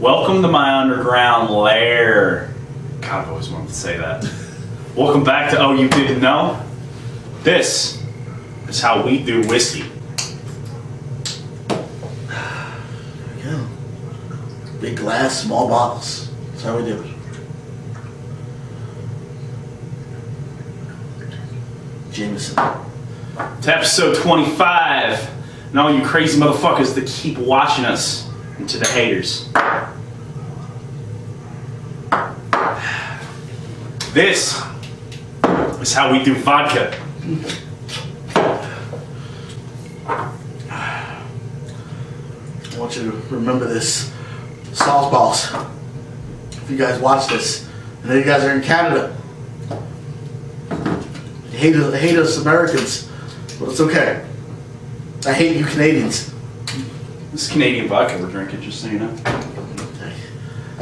Welcome to my underground lair. God, I've always wanted to say that. Welcome back to Oh You Didn't Know? This is how we do whiskey. Yeah. Big glass, small bottles. That's how we do it. Jameson. It's episode 25. And all you crazy motherfuckers that keep watching us, and to the haters. This is how we do vodka. I want you to remember this. Softballs. If you guys watch this, I know you guys are in Canada. You hate us Americans, but it's okay. I hate you Canadians. This is Canadian vodka we're drinking, just so you know.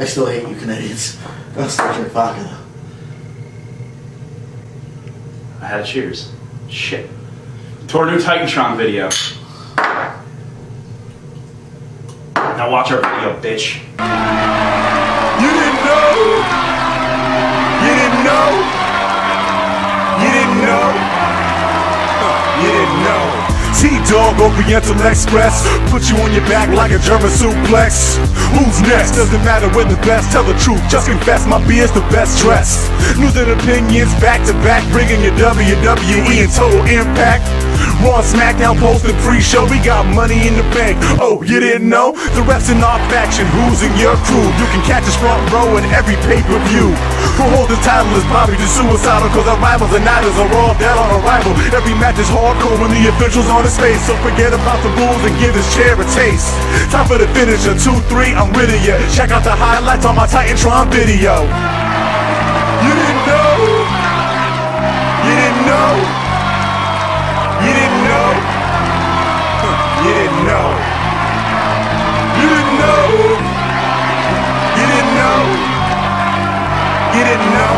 I still hate you Canadians. I still drink vodka though. I had a cheers. Shit. To our new Titantron video. Now watch our video, bitch. You didn't know? You didn't know? You didn't know? You didn't know? T-Dog, Oriental Express. Put you on your back like a German suplex. Who's next? Doesn't matter when the best. Tell the truth, just confess my beer's the best dressed. News and opinions back to back. Bringing your WWE and Total Impact. Raw and Smackdown posted pre-show. We got money in the bank. Oh, you didn't know? The refs in our faction. Who's in your crew? You can catch us front row in every pay-per-view. Who holds the title is Bobby the Suicidal. Cause our rivals and nighters are all dead on arrival. Every match is hardcore when the official's on his face. So forget about the rules and give this chair a taste. Time for the finisher. 2-3, I'm rid of ya. Check out the highlights on my Titantron video. You didn't know? You didn't know? You didn't know? You didn't know? You didn't know? You didn't know? You didn't know?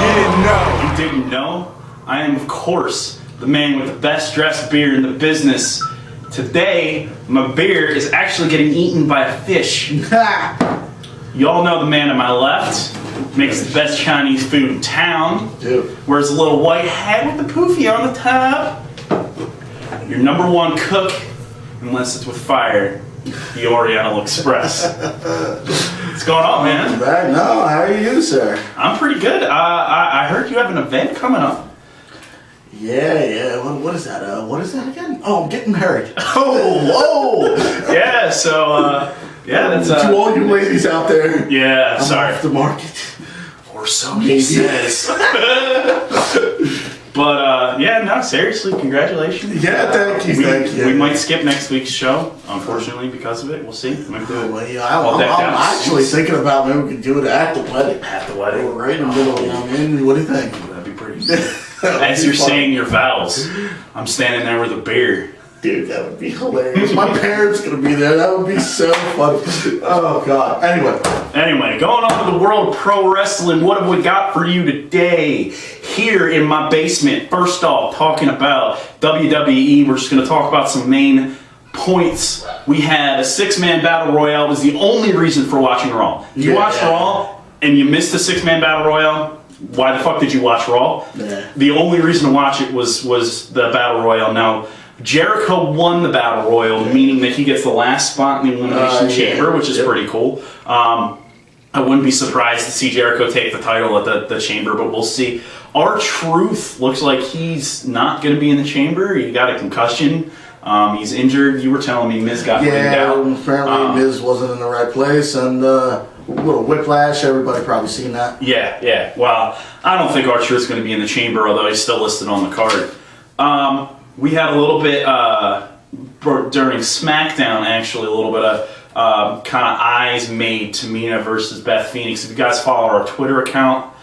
You didn't know? You didn't know? I am, of course, the man with the best dressed beer in the business. Today, my beer is actually getting eaten by a fish. You all know the man to my left. Makes the best Chinese food in town. Dude. Wears a little white hat with the poofy on the top. Your number one cook, unless it's with fire, the Oriental Express. What's going on, man? Right, no, how are you, sir? I'm pretty good. I heard you have an event coming up. Yeah. What is that? What is that again? Oh, I'm getting married. Oh, yeah. So, yeah, that's to all you ladies out there. Yeah, I'm sorry. off the market. Or so he says. But yeah, no, seriously, congratulations. Yeah, thank you. We might skip next week's show, unfortunately, because of it. We'll see. Might do it. Well, yeah, I'm actually thinking about maybe we could do it at the wedding. At the wedding, right in the middle. You know what I mean? What do you think? That'd be pretty. As you're saying your vows, I'm standing there with a beer. Dude, that would be hilarious. My parents gonna be there. That would be so funny. Oh God. Anyway, going on to the world of pro wrestling. What have we got for you today? Here in my basement. First off, talking about WWE. We're just gonna talk about some main points. We had a 6-man battle royale. It was the only reason for watching Raw. If you watched Raw and you missed the 6-man battle royale, why the fuck did you watch Raw? Yeah. The only reason to watch it was the battle royale. Now, Jericho won the battle royal, meaning that he gets the last spot in the Elimination Chamber, which is pretty cool. I wouldn't be surprised to see Jericho take the title at the Chamber, but we'll see. R-Truth looks like he's not going to be in the Chamber. He got a concussion. He's injured. You were telling me Miz got winged out. Yeah, apparently Miz wasn't in the right place, and a little whiplash. Everybody probably seen that. Yeah. Well, I don't think R-Truth's going to be in the Chamber, although he's still listed on the card. We had a little bit during SmackDown, actually, a little bit of kind of eyes made Tamina versus Beth Phoenix. If you guys follow our Twitter account,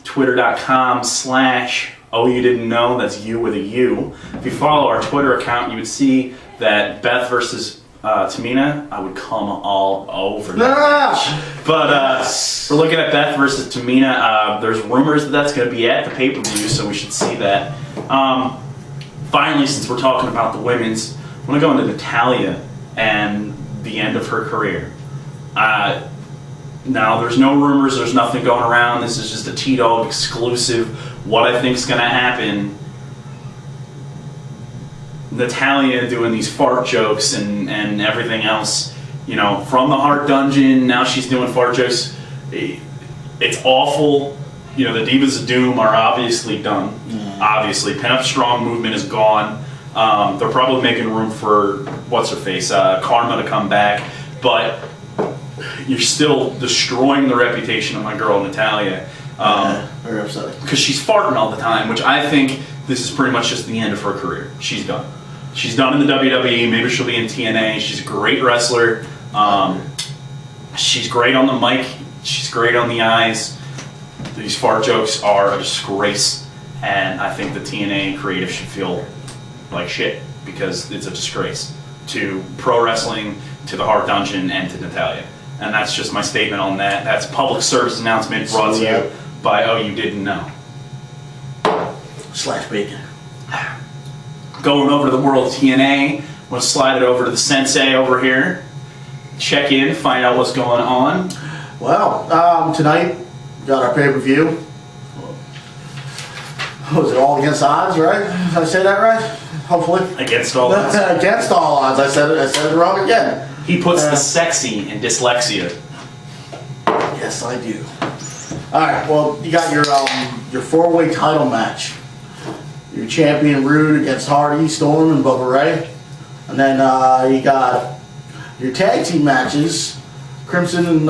twitter.com/oh you didn't know, that's you with a U. If you follow our Twitter account, you would see that Beth versus Tamina, I would come all over that. But we're looking at Beth versus Tamina. There's rumors that that's going to be at the pay-per-view, so we should see that. Finally, since we're talking about the women's, I want to go into Natalya and the end of her career. Now, there's no rumors, there's nothing going around. This is just a T-Dog exclusive. What I think is going to happen, Natalya doing these fart jokes and everything else, you know, from the Heart Dungeon, now she's doing fart jokes. It's awful. You know, the Divas of Doom are obviously done. Obviously. Pin-Up Strong movement is gone. They're probably making room for, what's-her-face, Karma to come back. But you're still destroying the reputation of my girl, Natalya. Very upsetting. Because she's farting all the time, which I think this is pretty much just the end of her career. She's done. She's done in the WWE. Maybe she'll be in TNA. She's a great wrestler. She's great on the mic. She's great on the eyes. These fart jokes are a disgrace, and I think the TNA creative should feel like shit because it's a disgrace to pro wrestling, to the Heart Dungeon, and to Natalya. And that's just my statement on that. That's a public service announcement brought to you by Oh You Didn't Know. / bacon. Going over to the world of TNA, I'm going to slide it over to the sensei over here. Check in, find out what's going on. Well, tonight we got our pay-per-view. Was it All Against Odds, right? Did I say that right? Hopefully. Against All Odds. Against All Odds. I said it wrong again. He puts the sexy in dyslexia. Yes, I do. All right. Well, you got your four-way title match. Your champion Rude against Hardy, Storm, and Bubba Ray, and then you got your tag team matches: Crimson and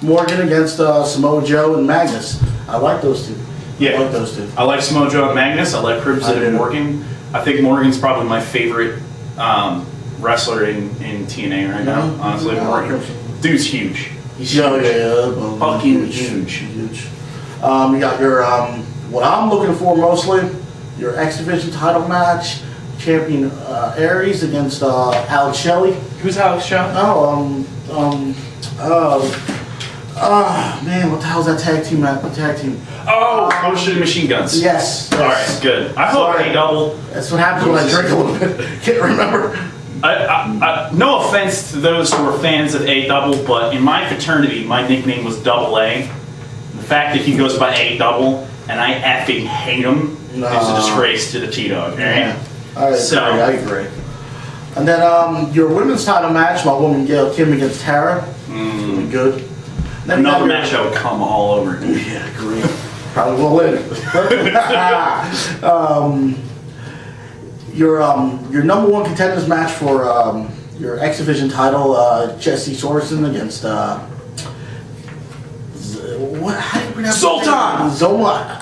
Morgan against Samoa Joe and Magnus. I like those two. Yeah, I like those two. I like Samoa Joe and Magnus. I like Crimson and Morgan. I think Morgan's probably my favorite wrestler in TNA right now. Honestly, Morgan. Dude's huge. He's huge. Fucking huge. Huge. You got your what I'm looking for mostly: your X Division title match, champion Aries against Alex Shelley. Who's Alex Shelley? Man, what the hell's that tag team? Oh, Motion Machine Guns. Yes. All right, good. I hope A double. That's what happens when I drink a little bit. Can't remember. No offense to those who are fans of A double, but in my fraternity, my nickname was Double A. The fact that he goes by A double and I effing hate him is a disgrace to the T-Dog. Right? Yeah. I agree. And then your women's title match, my woman Gail Kim against Tara. Really good. Then another match I would come all over. Yeah, I agree. Probably will win. Your number one contenders match for your X Division title, Jesse Sorensen against how do you pronounce Sultan! Zima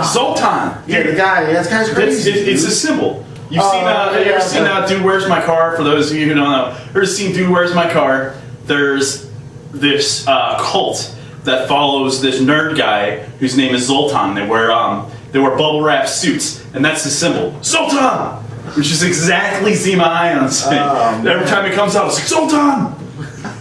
Sultan! Yeah, the guy, that guy's crazy. It's a symbol. You've seen have you ever seen Dude Where's My Car? For those of you who don't know, ever seen Dude Where's My Car? There's this cult that follows this nerd guy whose name is Zoltan. They wear bubble wrap suits, and that's the symbol. Sultan! Which is exactly Zima Ion's thing. Every time he comes out, it's like, Sultan!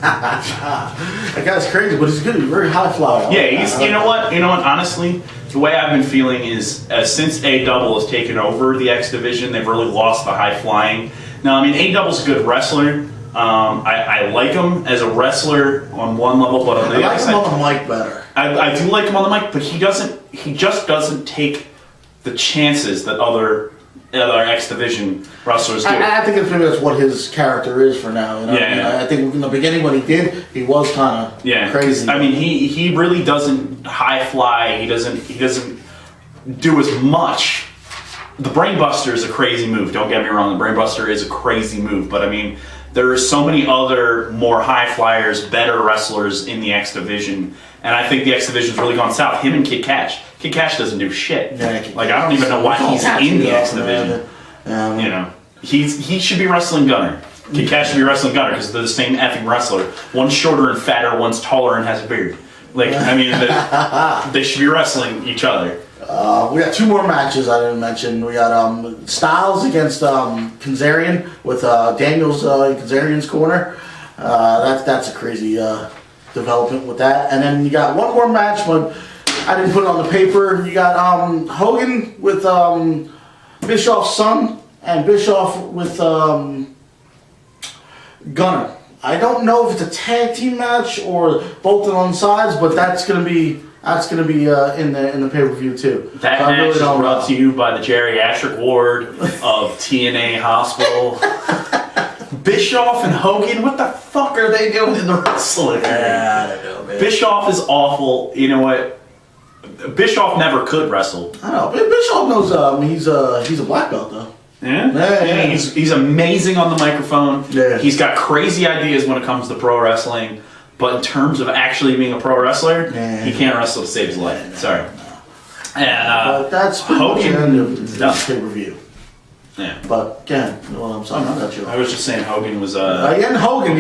That guy's crazy, but he's good. He's very high flyer. Yeah, he's. You know what? Honestly, the way I've been feeling is since A double has taken over the X Division, they've really lost the high flying. Now, I mean, A double's a good wrestler. I like him as a wrestler on one level, but on the other side, I like him on the mic better. I do like him on the mic, but he just doesn't take the chances that other X Division wrestlers do. I think maybe that's what his character is for now. You know? Yeah. I think in the beginning when he did, he was kind of crazy. I mean, he really doesn't high fly. He doesn't do as much. The Brainbuster is a crazy move. Don't get me wrong. The Brainbuster is a crazy move, but I mean, there are so many other more high flyers, better wrestlers in the X Division, and I think the X Division's really gone south. Him and Kid Cash. Kid Cash doesn't do shit. Yeah, like, I don't even know why he's in the X Division. You know, he should be wrestling Gunner. Kid Cash should be wrestling Gunner because they're the same effing wrestler. One's shorter and fatter, one's taller and has a beard. Like, I mean, they should be wrestling each other. We got two more matches I didn't mention. We got Styles against Kazarian with Daniels in Kazarian's corner. That's a crazy development with that. And then you got one more match, but I didn't put it on the paper. You got Hogan with Bischoff's son and Bischoff with Gunner I don't know if it's a tag team match or bolted on sides, but that's gonna be in the pay-per-view too. That so match is brought to you by the geriatric ward of TNA Hospital. Bischoff and Hogan, what the fuck are they doing in the wrestling? Yeah, I don't know, man. Bischoff is awful. You know what? Bischoff never could wrestle. I know. Bischoff knows. He's a black belt though. Yeah. He's amazing on the microphone. Yeah. He's got crazy ideas when it comes to pro wrestling, but in terms of actually being a pro wrestler, he can't wrestle to save his life. Sorry. And but that's Hogan of pay-per-view. Yeah. But again, what I'm saying, I'm not sure. I was just saying Hogan was and Hogan,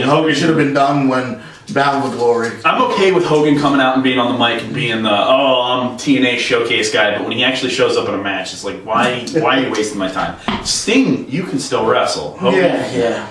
Hogan should have been done when Bound for Glory. I'm okay with Hogan coming out and being on the mic and being the I'm TNA showcase guy, but when he actually shows up in a match, it's like why are you wasting my time? Sting, you can still wrestle. Hogan, Yeah.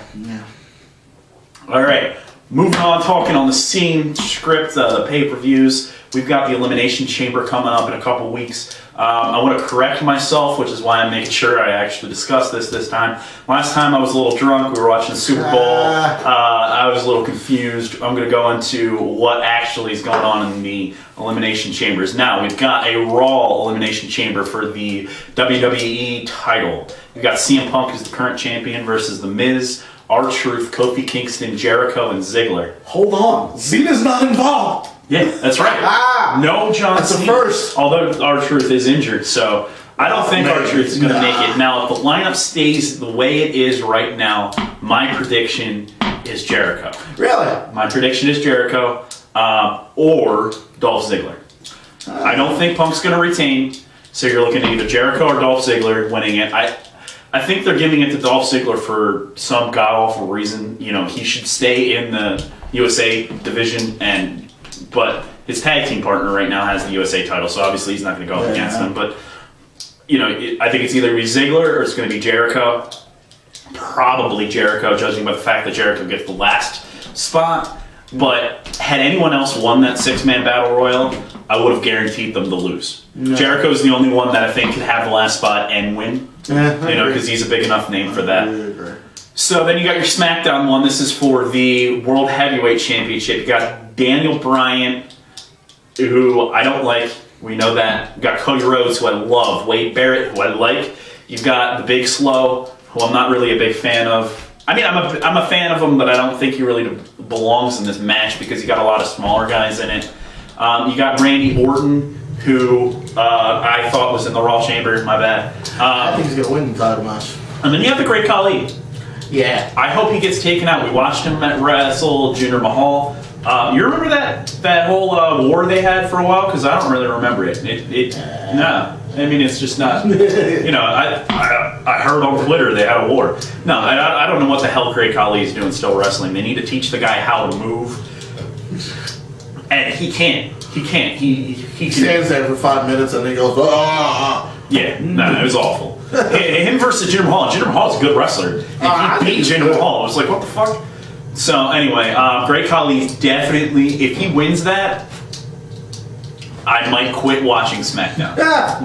All right, moving on, talking on the scene script, the pay-per-views. We've got the Elimination Chamber coming up in a couple weeks. I want to correct myself, which is why I'm making sure I actually discuss this time. Last time I was a little drunk. We were watching the Super Bowl. I was a little confused. I'm going to go into what actually is going on in the Elimination Chambers. Now, we've got a Raw Elimination Chamber for the WWE title. We've got CM Punk as the current champion versus The Miz, R-Truth, Kofi Kingston, Jericho, and Ziggler. Hold on. Cena's not involved. Yeah, that's right. No John Cena. That's the first. Although R-Truth is injured, so I don't think R-Truth is going to make it. Now, if the lineup stays the way it is right now, my prediction is Jericho. Really? My prediction is Jericho or Dolph Ziggler. I don't think Punk's going to retain, so you're looking at either Jericho or Dolph Ziggler winning it. I think they're giving it to Dolph Ziggler for some god-awful reason. You know, he should stay in the USA division, but his tag team partner right now has the USA title, so obviously he's not going to go up against him. But, you know, I think it's either going to be Ziggler or it's going to be Jericho. Probably Jericho, judging by the fact that Jericho gets the last spot. But had anyone else won that six-man battle royal, I would have guaranteed them to lose. No. Jericho's the only one that I think could have the last spot and win. Because he's a big enough name for that. So then you got your SmackDown one. This is for the World Heavyweight Championship. You got Daniel Bryan, who I don't like. We know that. You got Cody Rhodes, who I love. Wade Barrett, who I like. You've got the Big Slow, who I'm not really a big fan of. I mean, I'm a fan of him, but I don't think he really belongs in this match because you got a lot of smaller guys in it. You got Randy Orton, who I thought was in the Raw Chamber. My bad. I think he's going to win the title match. And then you have the Great Khali. Yeah. I hope he gets taken out. We watched him at Wrestle Jinder Mahal. You remember that whole war they had for a while? Because I don't really remember it. No. I mean, it's just not. You know, I heard on Twitter they had a war. No, I don't know what the hell Great Khali is doing still wrestling. They need to teach the guy how to move. And he can't. He can't. He stands there for 5 minutes and then he goes, ah. Yeah, no, it was awful. Him versus Jinder Mahal. Jinder Mahal's a good wrestler. If he beat Jinder Mahal, I was like, what the fuck? So anyway, Great Khali definitely, if he wins that, I might quit watching SmackDown.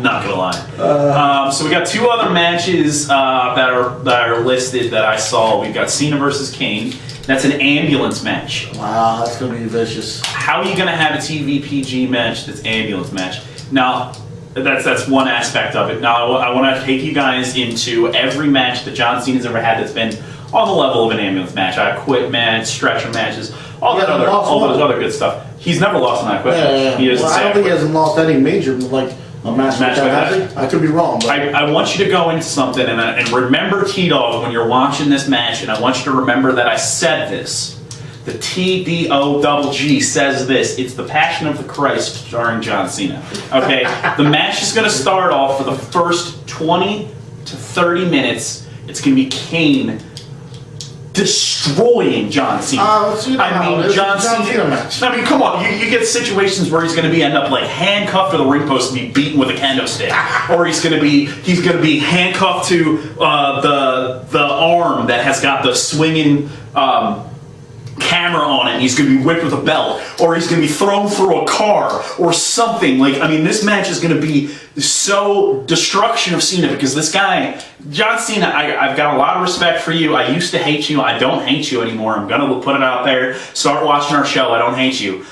Not gonna lie. So we got two other matches that are listed that I saw. We've got Cena versus Kane. That's an ambulance match. Wow, that's gonna be vicious. How are you gonna have a TV PG match that's ambulance match? Now, that's one aspect of it. Now, I want to take you guys into every match that John Cena's ever had that's been on the level of an ambulance match. I quit match, stretcher matches, all those other good stuff. He's never lost an I quit match. He I don't think he hasn't lost any major like a match like that. I could be wrong. But I want you to go into something and remember T-Dog when you're watching this match, and I want you to remember that I said this. The TDOGG says this. It's the Passion of the Christ starring John Cena. Okay? The match is going to start off for the first 20 to 30 minutes. It's going to be Kane destroying John Cena. John Cena match. I mean, come on. You get situations where he's going to end up like handcuffed to the ring post and be beaten with a kendo stick, or he's going to be handcuffed to the arm that has got the swinging camera on it, and he's going to be whipped with a belt, or he's going to be thrown through a car, or something. Like, I mean, this match is going to be so destruction of Cena, because this guy, John Cena, I've got a lot of respect for you. I used to hate you. I don't hate you anymore. I'm going to put it out there. Start watching our show. I don't hate you.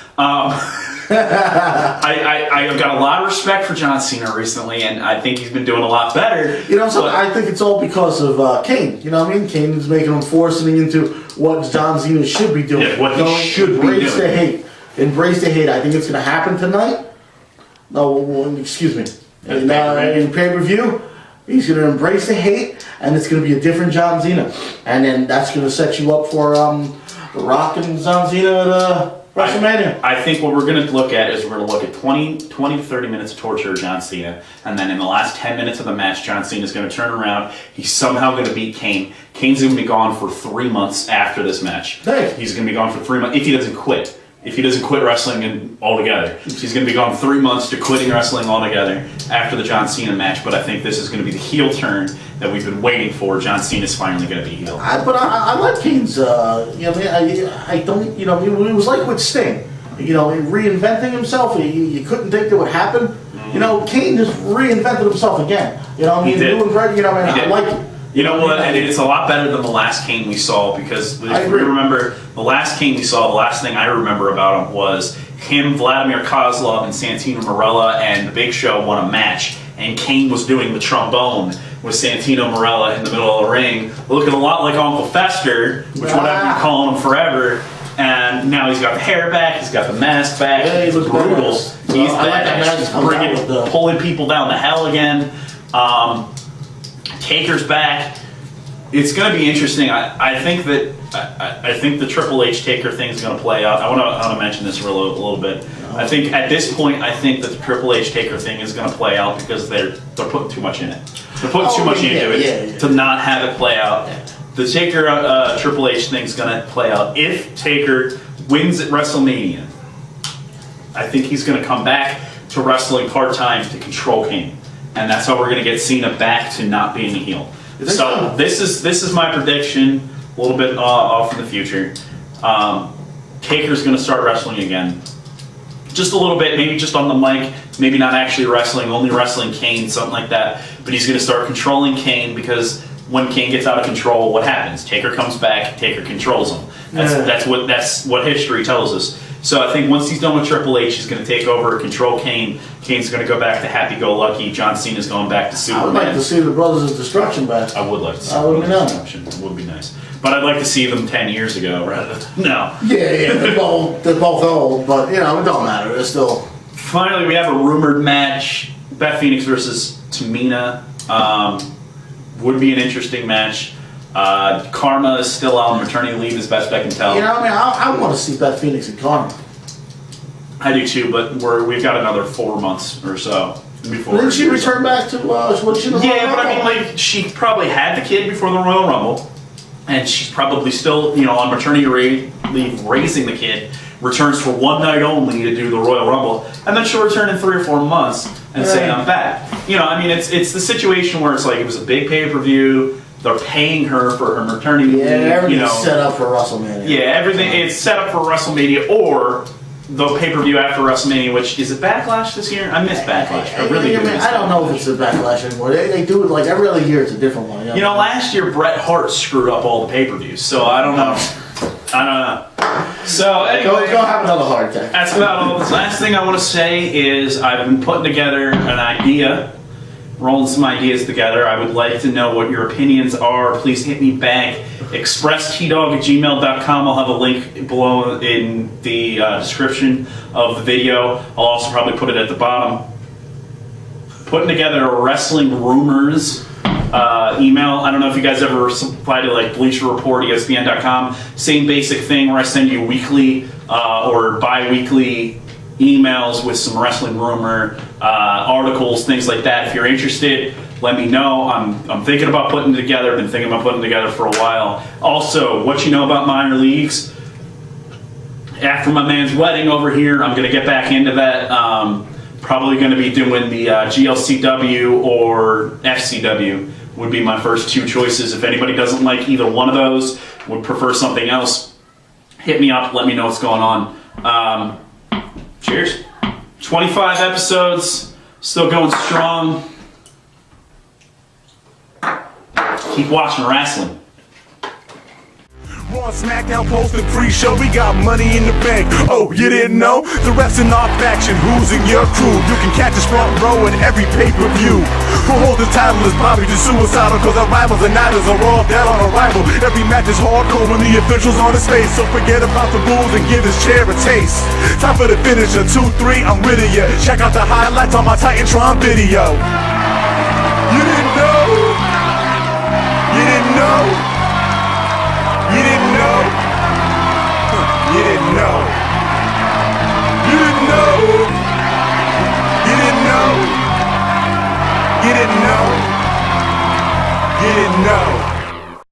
I've got a lot of respect for John Cena recently, and I think he's been doing a lot better. You know, so I think it's all because of Kane. You know what I mean? Kane is making him forcing into what John Cena should be doing. Yeah, what he should be doing. Embrace the hate. Embrace the hate. I think it's going to happen tonight. No, excuse me. In pay-per-view, he's going to embrace the hate, and it's going to be a different John Cena. And then that's going to set you up for The Rock and John Cena at WrestleMania. I think what we're going to look at is we're going to look at 20 to 30 minutes of torture of John Cena, and then in the last 10 minutes of the match, John Cena is going to turn around. He's somehow going to beat Kane. Kane's going to be gone for 3 months after this match. Hey. He's going to be gone for 3 months if he doesn't quit. If he doesn't quit wrestling altogether. He's going to be gone 3 months to quitting wrestling altogether after the John Cena match. But I think this is going to be the heel turn that we've been waiting for. John Cena's finally going to be heel. But I like Kane's, you know, I don't, you know, it was like with Sting. You know, reinventing himself, you couldn't think that would happen. You know, Kane just reinvented himself again. You know, I mean, doing great, you know, and I like it. You know what? And it's a lot better than the last Kane we saw, because if you remember the last Kane we saw, the last thing I remember about him was him, Vladimir Kozlov, and Santino Marella, and the Big Show won a match, and Kane was doing the trombone with Santino Marella in the middle of the ring, looking a lot like Uncle Fester, which would have been calling him forever. And now he's got the hair back, he's got the mask back. Yeah, he looks brutal. He's badass. pulling people down the hell again. Taker's back. It's going to be interesting. I think the Triple H Taker thing is going to play out. I want to mention this for a little bit. I think at this point, I think that the Triple H Taker thing is going to play out because they're putting too much in it. They're putting too much into it to not have it play out. The Taker Triple H thing is going to play out if Taker wins at WrestleMania. I think he's going to come back to wrestling part-time to control Kane. And that's how we're going to get Cena back to not being a heel. So this is my prediction, a little bit off in the future. Taker's going to start wrestling again. Just a little bit, maybe just on the mic, maybe not actually wrestling, only wrestling Kane, something like that. But he's going to start controlling Kane, because when Kane gets out of control, what happens? Taker comes back, Taker controls him. That's what history tells us. So I think once he's done with Triple H, he's going to take over, control Kane. Kane's going to go back to happy-go-lucky. John Cena's going back to Superman. I would like to see the Brothers of Destruction back. I would like to see Brothers of Destruction. It would be nice. But I'd like to see them 10 years ago rather than now. Yeah, they're both old, but you know, it don't matter. They're still. Finally, we have a rumored match: Beth Phoenix versus Tamina. Would be an interesting match. Karma is still on maternity leave, as best I can tell. You know, I mean, I want to see Beth Phoenix and Karma. I do too, but we've got another 4 months or so before. Didn't she return back to what she? Yeah, but I mean, like, she probably had the kid before the Royal Rumble, and she's probably still, you know, on maternity leave raising the kid. Returns for one night only to do the Royal Rumble, and then she'll return in 3 or 4 months and say I'm back. You know, I mean, it's the situation where it's like it was a big pay-per-view. They're paying her for her maternity leave. Everything's set up for WrestleMania. Yeah, everything it's set up for WrestleMania or the pay-per-view after WrestleMania, which is a Backlash this year. I miss Backlash. I really do. I don't know if it's a Backlash anymore. They do it like every other year. It's a different one. You know, last year Bret Hart screwed up all the pay-per-views, so I don't know. So anyway, go have another heart attack. That's about all. The last thing I want to say is I've been putting together an idea, rolling some ideas together. I would like to know what your opinions are. Please hit me back. ExpressTDog@gmail.com. I'll have a link below in the description of the video. I'll also probably put it at the bottom. Putting together a wrestling rumors email. I don't know if you guys ever reply to like Bleacher Report, ESPN.com. Same basic thing where I send you weekly or bi-weekly emails with some wrestling rumor articles, things like that. If you're interested, let me know. I'm thinking about putting it together. Been thinking about putting it together for a while. Also, what you know about minor leagues? After my man's wedding over here, I'm going to get back into that. Probably going to be doing the GLCW or FCW would be my first 2 choices. If anybody doesn't like either one of those, would prefer something else, hit me up, let me know what's going on. Cheers. 25 episodes, still going strong. Keep watching wrestling. Raw and Smackdown posted pre-show, we got money in the bank. Oh, you didn't know? The refs in our faction, who's in your crew? You can catch us front row at every pay-per-view. Who holds the title is probably just suicidal, cause our rivals and nighters are all dead on arrival. Every match is hardcore when the official's on his face, so forget about the rules and give this chair a taste. Time for the finisher, 2-3, I'm rid of ya. Check out the highlights on my Titantron video. You didn't know? You didn't know? You didn't know? You didn't